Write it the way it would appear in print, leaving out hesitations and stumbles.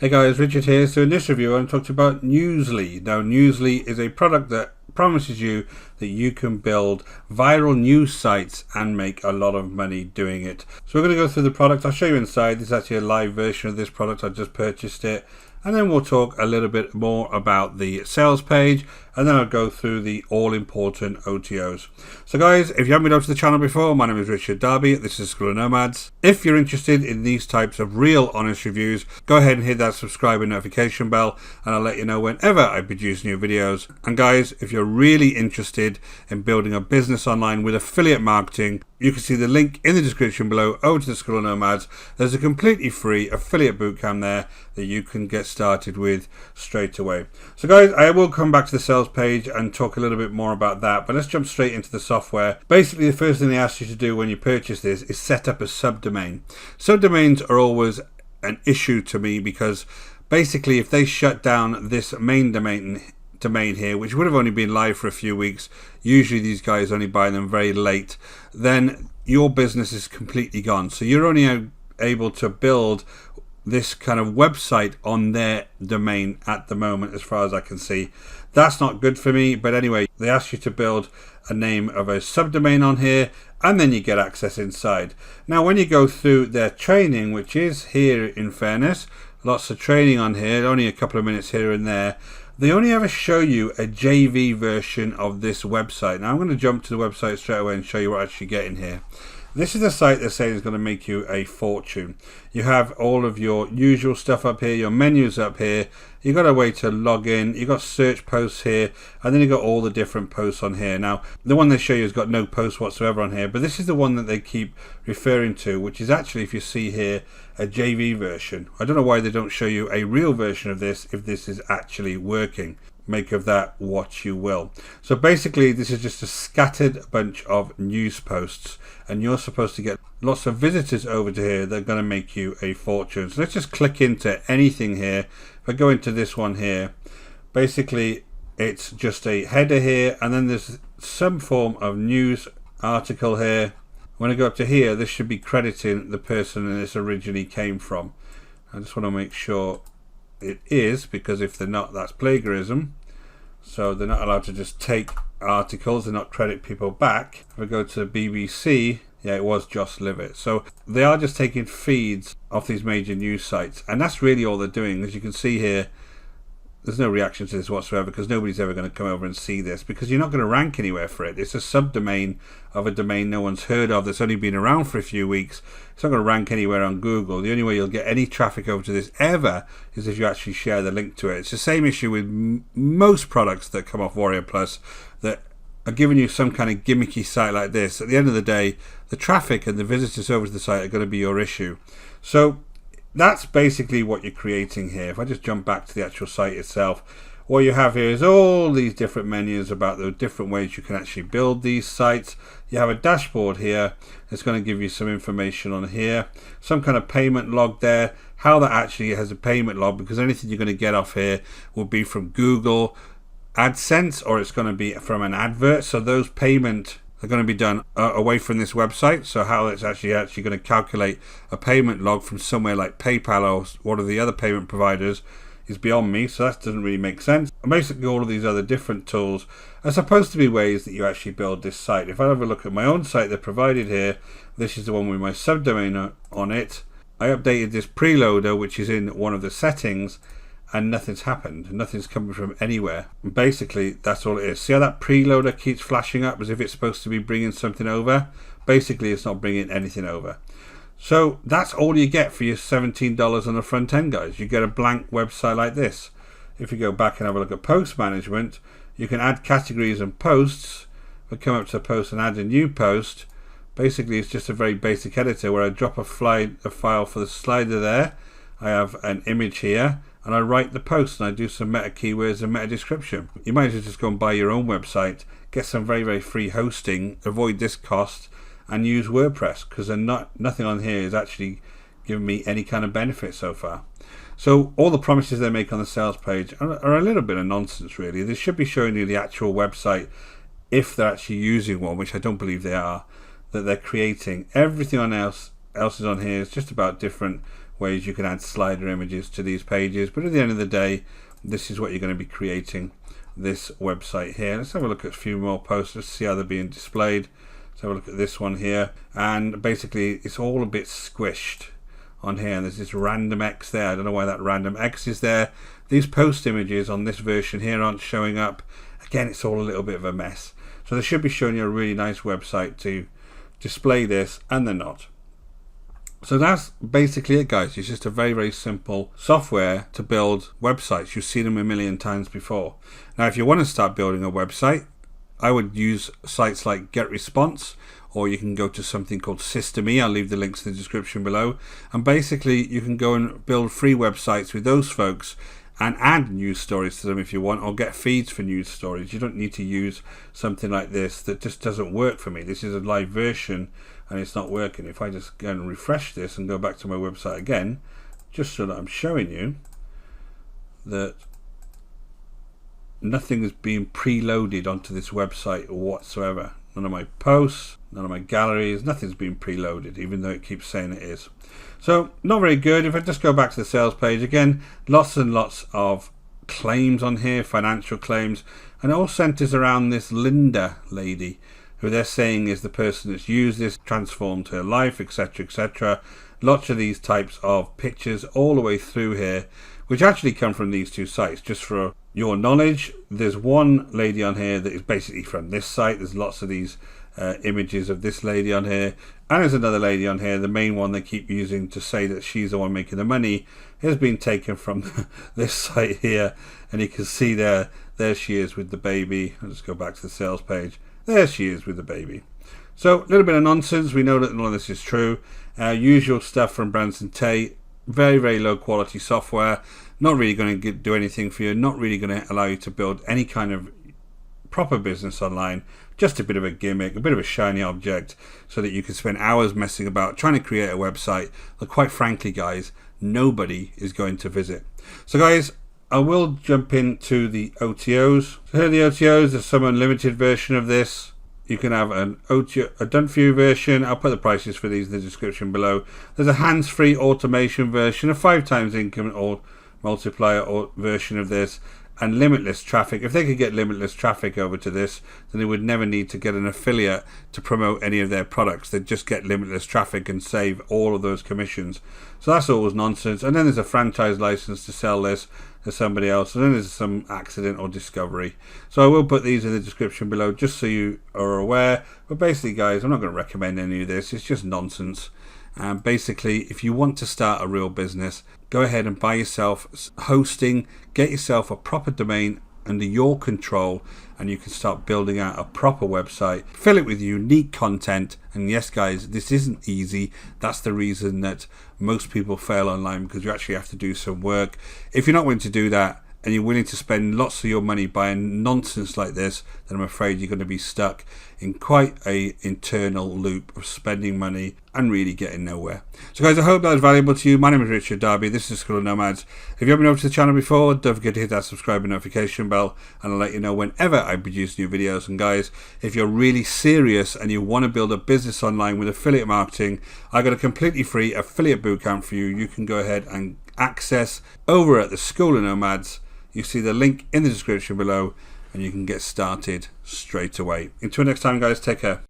Hey guys, Richard here. So in this review I want to talk to you about Newsley. Now Newsley is a product that promises you that you can build viral news sites and make a lot of money doing it. So we're going to go through the product. I'll show you inside. This is actually a live version of this product. I just purchased it. And then we'll talk a little bit more about the sales page, and then I'll go through the all-important OTOs. So guys, if you haven't been over to the channel before, my name is Richard Darby. This is School of Nomads. If you're interested in these types of real honest reviews, go ahead and hit that subscribe and notification bell, and I'll let you know whenever I produce new videos. And guys, if you're really interested in building a business online with affiliate marketing, you can see the link in the description below over to the School of Nomads. There's a completely free affiliate bootcamp there that you can get started with straight away. So guys, I will come back to the sales page and talk a little bit more about that, but let's jump straight into the software. Basically, the first thing they ask you to do when you purchase this is set up a subdomain. Subdomains are always an issue to me because basically if they shut down this main domain here, which would have only been live for a few weeks, usually these guys only buy them very late, then your business is completely gone. So you're only able to build this kind of website on their domain at the moment, as far as I can see. That's not good for me, but anyway, they ask you to build a name of a subdomain on here, and then you get access inside. Now when you go through their training, which is here in fairness, lots of training on here, only a couple of minutes here and there, they only ever show you a JV version of this website. Now I'm going to jump to the website straight away and show you what I actually get in here. This is the site they're saying is going to make you a fortune. You have all of your usual stuff up here, your menus up here, you've got a way to log in, you've got search posts here, and then you've got all the different posts on here. Now, the one they show you has got no posts whatsoever on here, but this is the one that they keep referring to, which is actually, if you see here, a JV version. I don't know why they don't show you a real version of this if this is actually working. Make of that what you will. So basically this is just a scattered bunch of news posts, and you're supposed to get lots of visitors over to here that are going to make you a fortune. So let's just click into anything here. If I go into this one here, basically it's just a header here, and then there's some form of news article here. When I go up to here, this should be crediting the person that this originally came from. I just want to make sure it is, because if they're not, that's plagiarism. So they're not allowed to just take articles and not credit people back. If I go to the BBC, yeah, it was Joss Livet. So they are just taking feeds off these major news sites, and that's really all they're doing. As you can see here, there's no reaction to this whatsoever, because nobody's ever going to come over and see this, because you're not going to rank anywhere for it. It's a subdomain of a domain no one's heard of, that's only been around for a few weeks. It's not going to rank anywhere on Google. The only way you'll get any traffic over to this ever is if you actually share the link to it. It's the same issue with most products that come off Warrior Plus that are giving you some kind of gimmicky site like this. At the end of the day, the traffic and the visitors over to the site are going to be your issue. So that's basically what you're creating here. If I just jump back to the actual site itself, what you have here is all these different menus about the different ways you can actually build these sites. You have a dashboard here that's going to give you some information on here, some kind of payment log there, how that actually has a payment log, because anything you're going to get off here will be from Google AdSense, or it's going to be from an advert. So those payment are going to be done away from this website. So how it's actually going to calculate a payment log from somewhere like PayPal or one of the other payment providers is beyond me. So that doesn't really make sense. And basically all of these other different tools are supposed to be ways that you actually build this site. If I have a look at my own site they're provided here, this is the one with my subdomain on it. I updated this preloader, which is in one of the settings, and nothing's happened. Nothing's coming from anywhere. And basically that's all it is. See how that preloader keeps flashing up as if it's supposed to be bringing something over? Basically it's not bringing anything over. So that's all you get for your $17 on the front end, guys. You get a blank website like this. If you go back and have a look at post management, you can add categories and posts. If I come up to post and add a new post, basically it's just a very basic editor where I drop a file for the slider there. I have an image here, and I write the post, and I do some meta keywords and meta description. You might as well just go and buy your own website, get some very, very free hosting, avoid this cost, and use WordPress, because nothing on here is actually giving me any kind of benefit so far. So all the promises they make on the sales page are a little bit of nonsense, really. They should be showing you the actual website, if they're actually using one, which I don't believe they are, that they're creating. Everything else is on here is just about different ways you can add slider images to these pages. But at the end of the day, this is what you're going to be creating this website here. Let's have a look at a few more posts. Let's see how they're being displayed. Let's have a look at this one here. And basically, it's all a bit squished on here. There's this random X there. I don't know why that random X is there. These post images on this version here aren't showing up. Again, it's all a little bit of a mess. So they should be showing you a really nice website to display this, and they're not. So that's basically it, guys. It's just a very, very simple software to build websites. You've seen them a million times before. Now, if you want to start building a website, I would use sites like GetResponse, or you can go to something called Systeme. I'll leave the links in the description below. And basically, you can go and build free websites with those folks and add news stories to them if you want, or get feeds for news stories. You don't need to use something like this that just doesn't work for me. This is a live version and it's not working. If I just go and refresh this and go back to my website again, just so that I'm showing you that nothing is being preloaded onto this website whatsoever. None of my posts, none of my galleries, nothing's been preloaded, even though it keeps saying it is. So not very good. If I just go back to the sales page again, lots and lots of claims on here, financial claims, and it all centers around this Linda lady, who they're saying is the person that's used this, transformed her life, etc., etc. Lots of these types of pictures all the way through here, which actually come from these two sites. Just for your knowledge, there's one lady on here that is basically from this site. There's lots of these images of this lady on here, and there's another lady on here. The main one they keep using to say that she's the one making the money has been taken from this site here, and you can see there she is with the baby. I'll just go back to the sales page. There she is with the baby. So a little bit of nonsense. We know that none of this is true. Usual stuff from Branson Tay. Very, very low quality software. Not really going to do anything for you. Not really going to allow you to build any kind of proper business online. Just a bit of a gimmick, a bit of a shiny object, so that you can spend hours messing about trying to create a website that, quite frankly, guys, nobody is going to visit. So guys, I will jump into the OTOs. So here are the OTOs. There's some unlimited version of this. You can have an OTO, a done for you version. I'll put the prices for these in the description below. There's a hands-free automation version, a 5x income or multiplier or version of this, and limitless traffic. If they could get limitless traffic over to this, then they would never need to get an affiliate to promote any of their products. They'd just get limitless traffic and save all of those commissions. So that's always nonsense. And then there's a franchise license to sell this to somebody else, and then there's some accident or discovery. So I will put these in the description below just so you are aware. But basically, guys, I'm not going to recommend any of this. It's just nonsense. And basically, if you want to start a real business, go ahead and buy yourself hosting, get yourself a proper domain under your control, and you can start building out a proper website. Fill it with unique content. And yes, guys, this isn't easy. That's the reason that most people fail online, because you actually have to do some work. If you're not willing to do that, and you're willing to spend lots of your money buying nonsense like this, then I'm afraid you're going to be stuck in quite a internal loop of spending money and really getting nowhere. So guys, I hope that was valuable to you. My name is Richard Darby. This is School of Nomads. If you haven't been over to the channel before, don't forget to hit that subscribe and notification bell, and I'll let you know whenever I produce new videos. And guys, if you're really serious and you want to build a business online with affiliate marketing, I got a completely free affiliate bootcamp for you. You can go ahead and access over at the School of Nomads. You see the link in the description below, and you can get started straight away. Until next time, guys, take care.